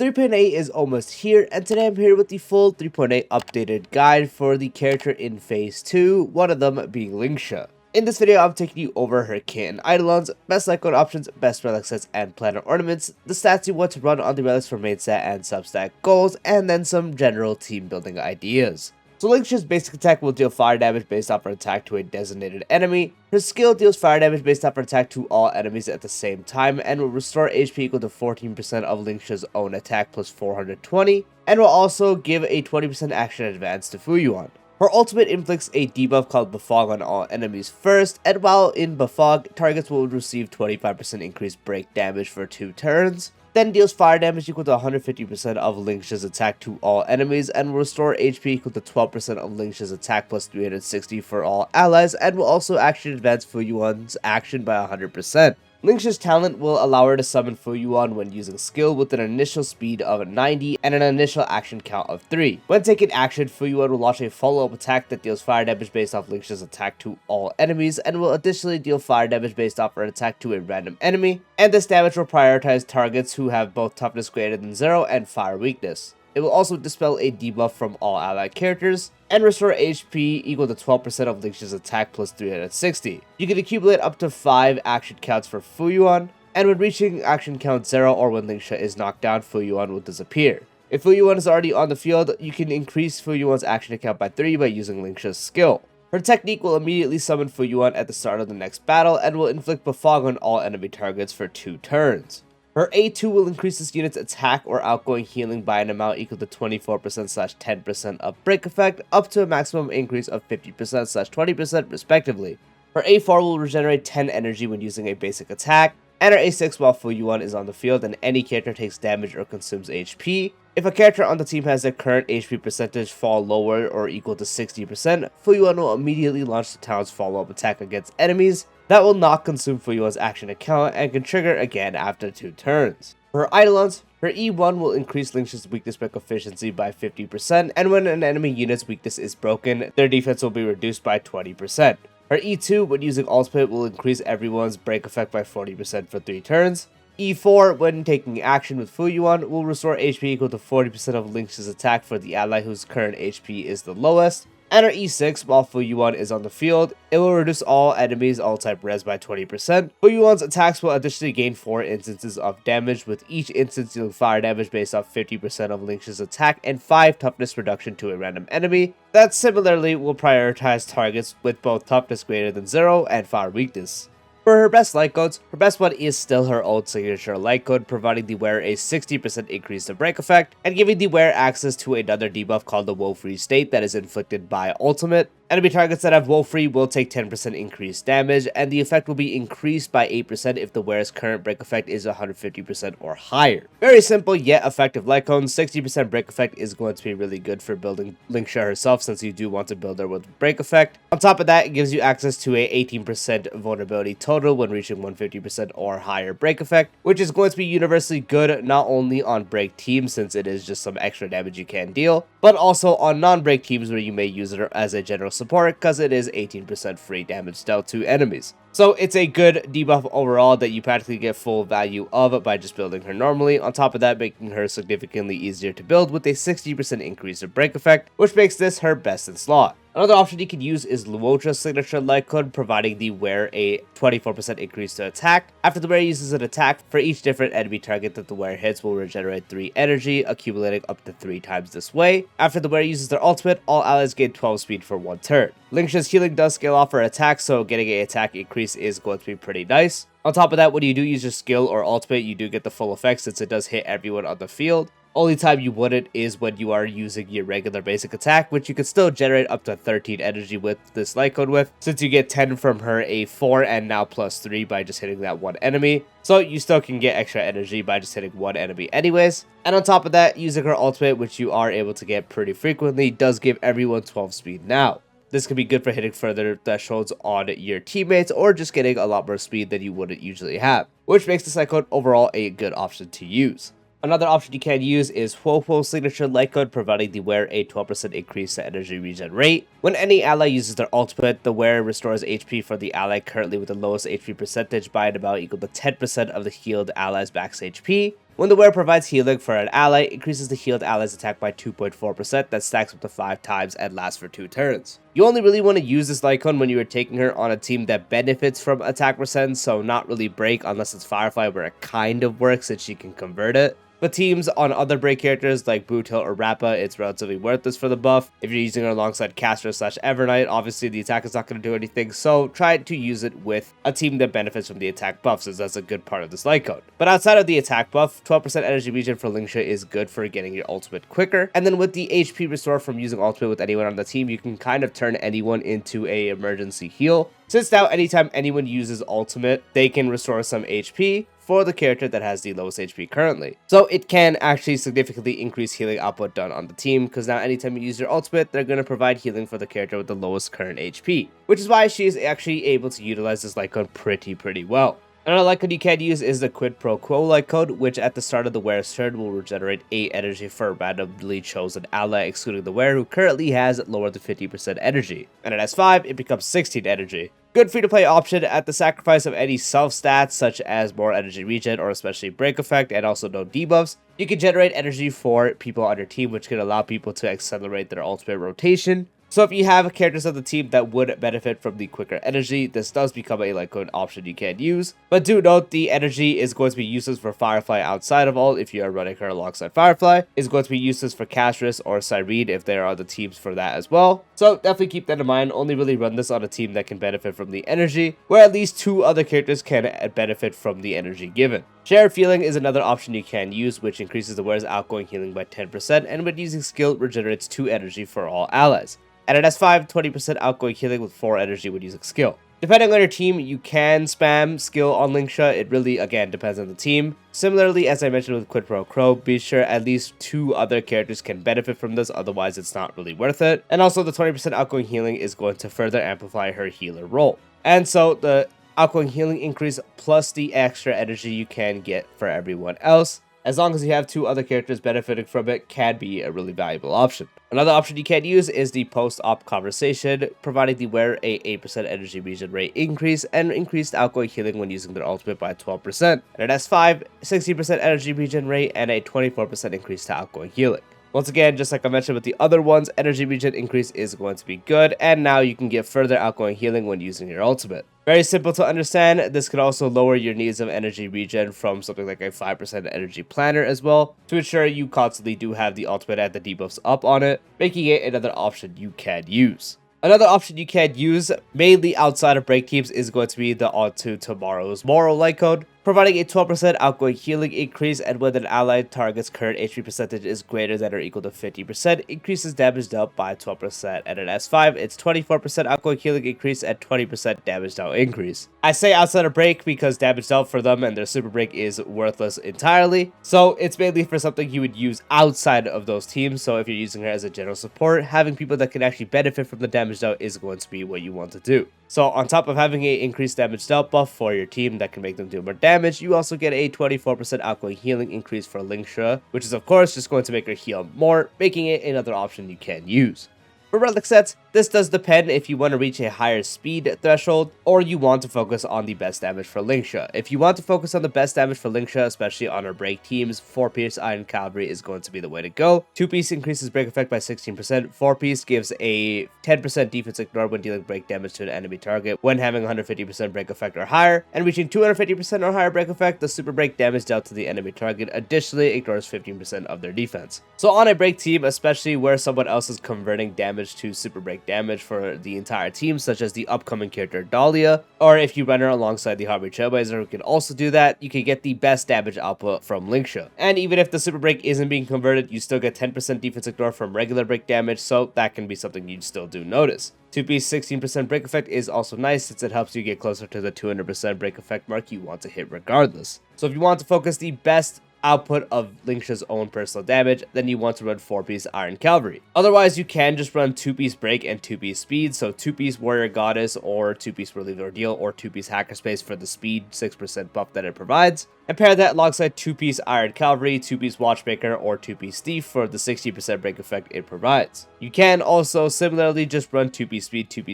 3.8 is almost here, and today I'm here with the full 3.8 updated guide for the character in Phase 2, one of them being Lingsha. In this video, I'm taking you over her kit and eidolons, best Lightcone options, best relic sets and Planar ornaments, the stats you want to run on the relics for mainstat and substat goals, and then some general team building ideas. So Lingsha's basic attack will deal fire damage based off her attack to a designated enemy. Her skill deals fire damage based off her attack to all enemies at the same time and will restore HP equal to 14% of Lingsha's own attack plus 420, and will also give a 20% action advance to Fuyuan. Her ultimate inflicts a debuff called Befog on all enemies first, and while in Befog, targets will receive 25% increased break damage for 2 turns. Then deals fire damage equal to 150% of Lingsha's attack to all enemies, and will restore HP equal to 12% of Lingsha's attack plus 360 for all allies, and will also action advance Fuyuan's action by 100%. Lingsha's talent will allow her to summon Fuyuan when using skill with an initial speed of 90 and an initial action count of 3. When taking action, Fuyuan will launch a follow-up attack that deals fire damage based off Lingsha's attack to all enemies, and will additionally deal fire damage based off her attack to a random enemy, and this damage will prioritize targets who have both toughness greater than 0 and fire weakness. It will also dispel a debuff from all allied characters, and restore HP equal to 12% of Lingsha's attack plus 360. You can accumulate up to 5 action counts for Fuyuan, and when reaching action count 0 or when Lingsha is knocked down, Fuyuan will disappear. If Fuyuan is already on the field, you can increase Fuyuan's action count by 3 by using Lingsha's skill. Her technique will immediately summon Fuyuan at the start of the next battle, and will inflict Befog on all enemy targets for 2 turns. Her A2 will increase this unit's attack or outgoing healing by an amount equal to 24%/10% of break effect, up to a maximum increase of 50%/20% respectively. Her A4 will regenerate 10 energy when using a basic attack, and her A6 while Fuyuan is on the field and any character takes damage or consumes HP. If a character on the team has their current HP percentage fall lower or equal to 60%, Fuyuan will immediately launch the talent's follow-up attack against enemies. That will not consume Fuyuan's action account and can trigger again after 2 turns. For her eidolons, her E1 will increase Lingsha's weakness break efficiency by 50%, and when an enemy unit's weakness is broken, their defense will be reduced by 20%. Her E2, when using ultimate, will increase everyone's break effect by 40% for 3 turns. E4, when taking action with Fuyuan, will restore HP equal to 40% of Lingsha's attack for the ally whose current HP is the lowest. And her E6, while Fuyuan is on the field, it will reduce all enemies all-type res by 20%. Fuyuan's attacks will additionally gain 4 instances of damage, with each instance dealing fire damage based off 50% of Lingsha's attack and 5 toughness reduction to a random enemy. That similarly will prioritize targets with both toughness greater than 0 and fire weakness. For her best Lightcones, her best one is still her old signature Lightcone, providing the wearer a 60% increase to break effect, and giving the wearer access to another debuff called the Woe-Free State that is inflicted by ultimate. Enemy targets that have Woe-Free will take 10% increased damage, and the effect will be increased by 8% if the wearer's current break effect is 150% or higher. Very simple yet effective Lightcone. 60% break effect is going to be really good for building Lingsha herself, since you do want to build her with break effect. On top of that, it gives you access to a 18% vulnerability total when reaching 150% or higher break effect, which is going to be universally good not only on break teams, since it is just some extra damage you can deal, but also on non-break teams where you may use her as a general support, because it is 18% free damage dealt to enemies. So it's a good debuff overall that you practically get full value of by just building her normally. On top of that, making her significantly easier to build with a 60% increase in break effect, which makes this her best in slot. Another option you can use is Luocha's signature Lightcone, providing the wearer a 24% increase to attack. After the wearer uses an attack, for each different enemy target that the wearer hits will regenerate 3 energy, accumulating up to 3 times this way. After the wearer uses their ultimate, all allies gain 12 speed for 1 turn. Lingsha's healing does scale off her attack, so getting an attack increase is going to be pretty nice. On top of that, when you do use your skill or ultimate, you do get the full effect since it does hit everyone on the field. Only time you wouldn't is when you are using your regular basic attack, which you can still generate up to 13 energy with this Lightcone with, since you get 10 from her A4 and now plus 3 by just hitting that one enemy. So you still can get extra energy by just hitting one enemy anyways. And on top of that, using her ultimate, which you are able to get pretty frequently, does give everyone 12 speed now. This can be good for hitting further thresholds on your teammates or just getting a lot more speed than you wouldn't usually have, which makes this Lightcone overall a good option to use. Another option you can use is Huohuo's signature Lightcone, providing the wearer a 12% increase to energy regen rate. When any ally uses their ultimate, the wearer restores HP for the ally currently with the lowest HP percentage by an amount equal to 10% of the healed ally's max HP. When the wearer provides healing for an ally, it increases the healed ally's attack by 2.4%, that stacks up to 5 times and lasts for 2 turns. You only really want to use this Lightcone when you are taking her on a team that benefits from attack percent, so not really break unless it's Firefly, where it kind of works since she can convert it. But teams on other break characters like Bootil or Rappa, it's relatively worthless for the buff. If you're using her alongside Caster / Evernight, obviously the attack is not going to do anything, so try to use it with a team that benefits from the attack buff, since that's a good part of this Lightcone. But outside of the attack buff, 12% energy regen for Lingsha is good for getting your ultimate quicker, and then with the HP restore from using ultimate with anyone on the team, you can kind of turn anyone into a emergency heal. Since now anytime anyone uses ultimate, they can restore some HP for the character that has the lowest HP currently. So it can actually significantly increase healing output done on the team, because now anytime you use your ultimate, they're going to provide healing for the character with the lowest current HP, which is why she is actually able to utilize this Lightcone pretty well. Another Lightcone you can use is the Quid Pro Quo Lightcone, which at the start of the wearer's turn will regenerate 8 energy for a randomly chosen ally, excluding the wearer who currently has lower than 50% energy. And at S5, it becomes 16 energy. Good free-to-play option at the sacrifice of any self-stats, such as more energy regen or especially break effect, and also no debuffs. You can generate energy for people on your team, which can allow people to accelerate their ultimate rotation. So if you have characters on the team that would benefit from the quicker energy, this does become a Lightcone option you can use. But do note, the energy is going to be useless for Firefly outside of ult if you are running her alongside Firefly. It's going to be useless for Castress or Cyrene if there are the teams for that as well. So definitely keep that in mind. Only really run this on a team that can benefit from the energy, where at least 2 other characters can benefit from the energy given. Shared Feeling is another option you can use, which increases the wearer's outgoing healing by 10%, and when using skill, regenerates 2 energy for all allies. And at S5, 20% outgoing healing with 4 energy when using skill. Depending on your team, you can spam skill on Lingsha. It really, again, depends on the team. Similarly, as I mentioned with Quid Pro Quo, be sure at least 2 other characters can benefit from this, otherwise it's not really worth it. And also the 20% outgoing healing is going to further amplify her healer role. And so the outgoing healing increase plus the extra energy you can get for everyone else, as long as you have 2 other characters benefiting from it, can be a really valuable option. Another option you can use is the post-op conversation, providing the wearer a 8% energy regen rate increase and increased outgoing healing when using their ultimate by 12%. And at S5, 60% energy regen rate and a 24% increase to outgoing healing. Once again, just like I mentioned with the other ones, energy regen increase is going to be good, and now you can get further outgoing healing when using your ultimate. Very simple to understand. This could also lower your needs of energy regen from something like a 5% energy Planar as well, to ensure you constantly do have the ultimate and the debuffs up on it, making it another option you can use. Another option you can use, mainly outside of break teams, is going to be the On to Tomorrow's Morrow Lightcone, providing a 12% outgoing healing increase, and when an allied target's current HP percentage is greater than or equal to 50%, increases damage dealt by 12%, and at S5, it's 24% outgoing healing increase and 20% damage dealt increase. I say outside of break because damage dealt for them and their super break is worthless entirely, so it's mainly for something you would use outside of those teams. So if you're using her as a general support, having people that can actually benefit from the damage dealt is going to be what you want to do. So on top of having a increased damage dealt buff for your team that can make them do more damage, you also get a 24% outgoing healing increase for Lingsha, which is of course just going to make her heal more, making it another option you can use. For relic sets, this does depend if you want to reach a higher speed threshold or you want to focus on the best damage for Lingsha. If you want to focus on the best damage for Lingsha, especially on our break teams, 4-piece Iron Cavalry is going to be the way to go. 2-piece increases break effect by 16%, 4-piece gives a 10% defense ignore when dealing break damage to an enemy target when having 150% break effect or higher, and reaching 250% or higher break effect, the super break damage dealt to the enemy target additionally ignores 15% of their defense. So on a break team, especially where someone else is converting damage to super break damage for the entire team, such as the upcoming character Dahlia, or if you run her alongside the Harvey Trailblazer who can also do that, you can get the best damage output from Lingsha. And even if the super break isn't being converted, you still get 10% defense ignore from regular break damage, so that can be something you still do notice. 2-piece 16% break effect is also nice since it helps you get closer to the 200% break effect mark you want to hit regardless. So if you want to focus the best output of Lingsha's own personal damage, then you want to run 4-piece Iron Cavalry. Otherwise, you can just run 2-piece Break and 2-piece Speed, so 2-piece Warrior Goddess or 2-piece Relief Ordeal or 2-piece Hackerspace for the speed 6% buff that it provides. and pair that alongside 2-piece Iron Cavalry, 2-piece Watchmaker, or 2-piece Thief for the 60% break effect it provides. You can also similarly just run 2-piece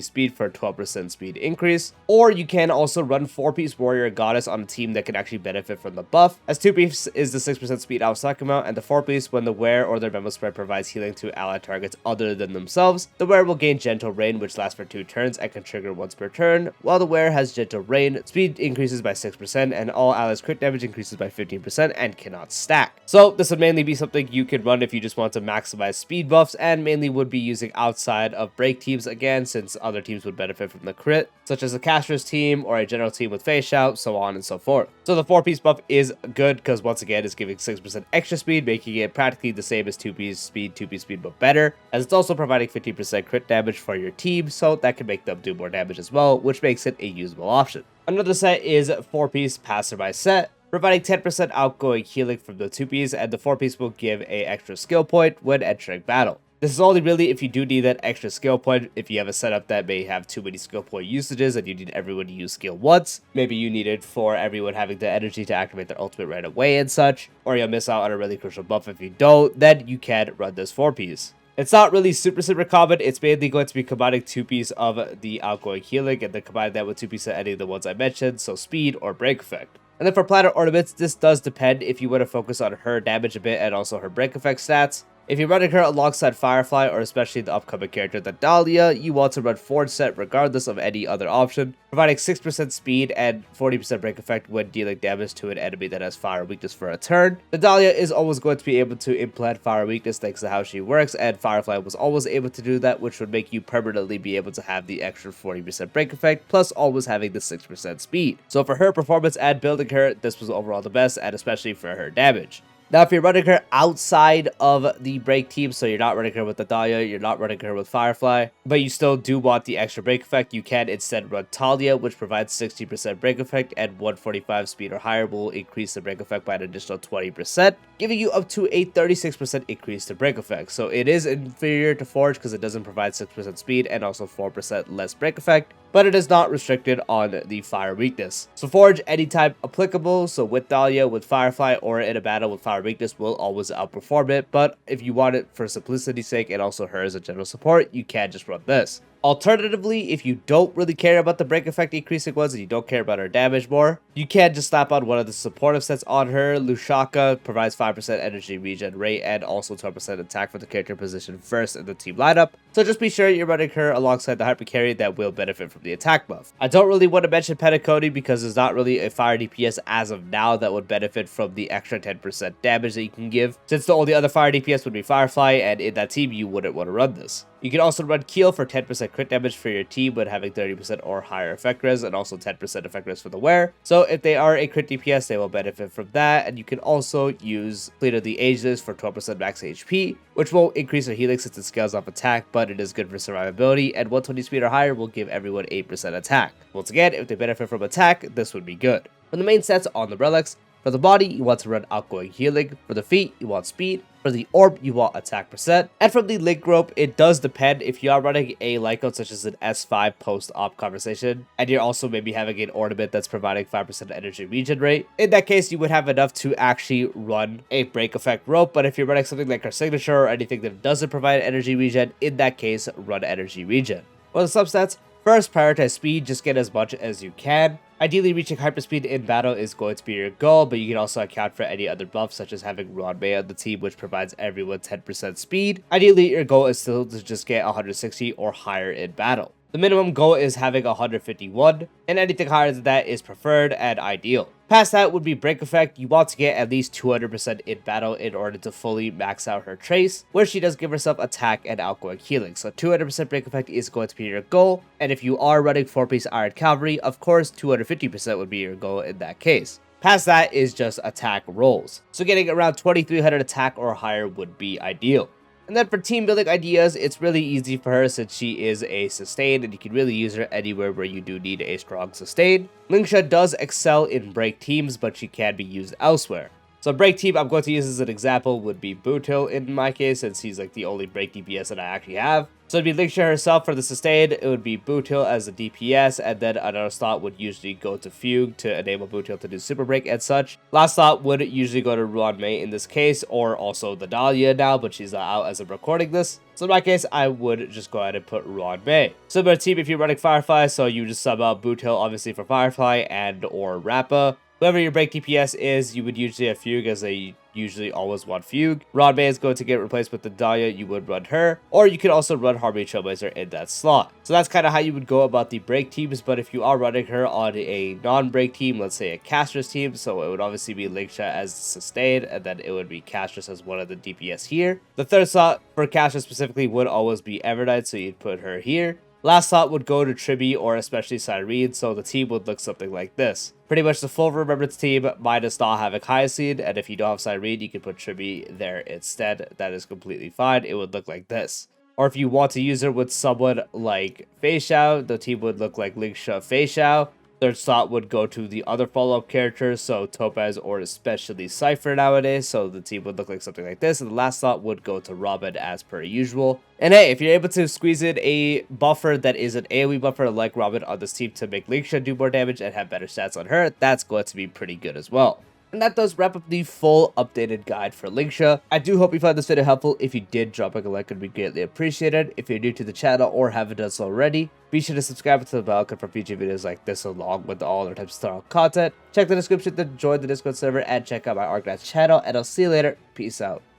speed for a 12% speed increase, or you can also run 4-piece Warrior Goddess on a team that can actually benefit from the buff, as 2-piece is the 6% speed I was talking about, and the 4-piece, when the wearer or their memo spread provides healing to allied targets other than themselves, the wearer will gain Gentle Rain, which lasts for 2 turns and can trigger once per turn. While the wearer has Gentle Rain, speed increases by 6%, and all allies crit damage increases by 15% and cannot stack. So this would mainly be something you could run if you just want to maximize speed buffs, and mainly would be using outside of break teams again, since other teams would benefit from the crit, such as a caster's team or a general team with face shout, so on and so forth. So the 4-piece buff is good because once again it's giving 6% extra speed, making it practically the same as 2-piece speed but better, as it's also providing 15% crit damage for your team, so that can make them do more damage as well, which makes it a usable option. Another set is 4-piece Passerby set, providing 10% outgoing healing from the 2-piece, and the 4-piece will give a extra skill point when entering battle. This is only really if you do need that extra skill point, if you have a setup that may have too many skill point usages and you need everyone to use skill once. Maybe you need it for everyone having the energy to activate their ultimate right away and such, or you'll miss out on a really crucial buff if you don't, then you can run this 4-piece. It's not really super common, it's mainly going to be combining 2-piece of the outgoing healing and then combining that with 2-piece of any of the ones I mentioned, so speed or break effect. And then for Planar Ornaments, this does depend if you want to focus on her damage a bit and also her break effect stats. If you're running her alongside Firefly, or especially the upcoming character the Dahlia, you want to run Forge set regardless of any other option, providing 6% speed and 40% break effect when dealing damage to an enemy that has fire weakness for a turn. The Dahlia is always going to be able to implant fire weakness thanks to how she works, and Firefly was always able to do that, which would make you permanently be able to have the extra 40% break effect, plus always having the 6% speed. So for her performance and building her, this was overall the best, and especially for her damage. Now, if you're running her outside of the break team, so you're not running her with the Dahlia, you're not running her with Firefly, but you still do want the extra break effect, you can instead run Talia, which provides 60% break effect, and 145 speed or higher will increase the break effect by an additional 20%, giving you up to a 36% increase to break effect. So it is inferior to Forge because it doesn't provide 6% speed and also 4% less break effect, but it is not restricted on the fire weakness. So Forge anytime applicable, so with Dahlia, with Firefly, or in a battle with fire weakness will always outperform it, but if you want it for simplicity's sake and also her as a general support, you can just run this. Alternatively, if you don't really care about the break effect increasing ones and you don't care about her damage more, you can just slap on one of the supportive sets on her. Lushaka provides 5% energy regen rate and also 12% attack for the character position first in the team lineup, so just be sure you're running her alongside the hyper carry that will benefit from the attack buff. I don't really want to mention Penacony because there's not really a fire DPS as of now that would benefit from the extra 10% damage that you can give, since the only other fire DPS would be Firefly, and in that team you wouldn't want to run this. You can also run Keel for 10% crit damage for your team when having 30% or higher effect res, and also 10% effect res for the wearer. So if they are a crit DPS, they will benefit from that. And you can also use Fleet of the Ageless for 12% max HP, which will increase their healing since it scales off attack, but it is good for survivability, and 120 speed or higher will give everyone 8% attack. Once again, if they benefit from attack, this would be good. For the main stats on the relics, for the body, you want to run outgoing healing. For the feet, you want speed. For the orb, you want attack percent. And from the link rope, it does depend if you are running a Lightcone such as an S5 post-op conversation, and you're also maybe having an ornament that's providing 5% energy regen rate. In that case, you would have enough to actually run a break effect rope, but if you're running something like her signature or anything that doesn't provide energy regen, in that case, run energy regen. For the substats, first, prioritize speed, just get as much as you can. Ideally, reaching hyperspeed in battle is going to be your goal, but you can also account for any other buffs, such as having Rodmay on the team, which provides everyone 10% speed. Ideally, your goal is still to just get 160 or higher in battle. The minimum goal is having 151, and anything higher than that is preferred and ideal. Past that would be break effect. You want to get at least 200% in battle in order to fully max out her trace, where she does give herself attack and outgoing healing. So 200% break effect is going to be your goal, and if you are running 4-piece Iron Cavalry, of course 250% would be your goal in that case. Past that is just attack rolls, so getting around 2300 attack or higher would be ideal. And then for team building ideas, it's really easy for her since she is a sustain, and you can really use her anywhere where you do need a strong sustain. Lingsha does excel in break teams, but she can be used elsewhere. So break team I'm going to use as an example would be Bootil in my case, since he's like the only break DPS that I actually have. So it'd be Lingsha herself for the sustained, it would be Bootil as the DPS, and then another slot would usually go to Fugue to enable Bootil to do Super Break and such. Last slot would usually go to Ruan Mei in this case, or also the Dahlia now, but she's not out as I'm recording this. So in my case, I would just go ahead and put Ruan Mei. Similar team if you're running Firefly, so you just sub out Bootil obviously for Firefly and or Rappa. Whoever your break DPS is, you would usually have Fugue, as they usually always want Fugue. Rod May is going to get replaced with the Dahlia, you would run her. Or you could also run Harmony Trailblazer in that slot. So that's kind of how you would go about the break teams, but if you are running her on a non-break team, let's say a Castress team, so it would obviously be Lingsha as sustained, and then it would be Castress as one of the DPS here. The third slot for Castress specifically would always be Evernight, so you'd put her here. Last slot would go to Tribi or especially Cyrene, so the team would look something like this. Pretty much the full Remembrance team minus not having Hyacinth, and if you don't have Cyrene, you can put Tribi there instead. That is completely fine. It would look like this. Or if you want to use her with someone like Fei Xiao, the team would look like Lingsha Fei Xiao. Third slot would go to the other follow-up characters, so Topaz or especially Cypher nowadays, so the team would look like something like this, and the last slot would go to Robin as per usual. And hey, if you're able to squeeze in a buffer that is an AoE buffer like Robin on this team to make Lingsha do more damage and have better stats on her, that's going to be pretty good as well. And that does wrap up the full updated guide for Lingsha. I do hope you found this video helpful. If you did, dropping a like would be greatly appreciated. If you're new to the channel or haven't done so already, be sure to subscribe to the bell for future videos like this along with all other types of style content. Check the description to join the Discord server and check out my Organized channel, and I'll see you later. Peace out.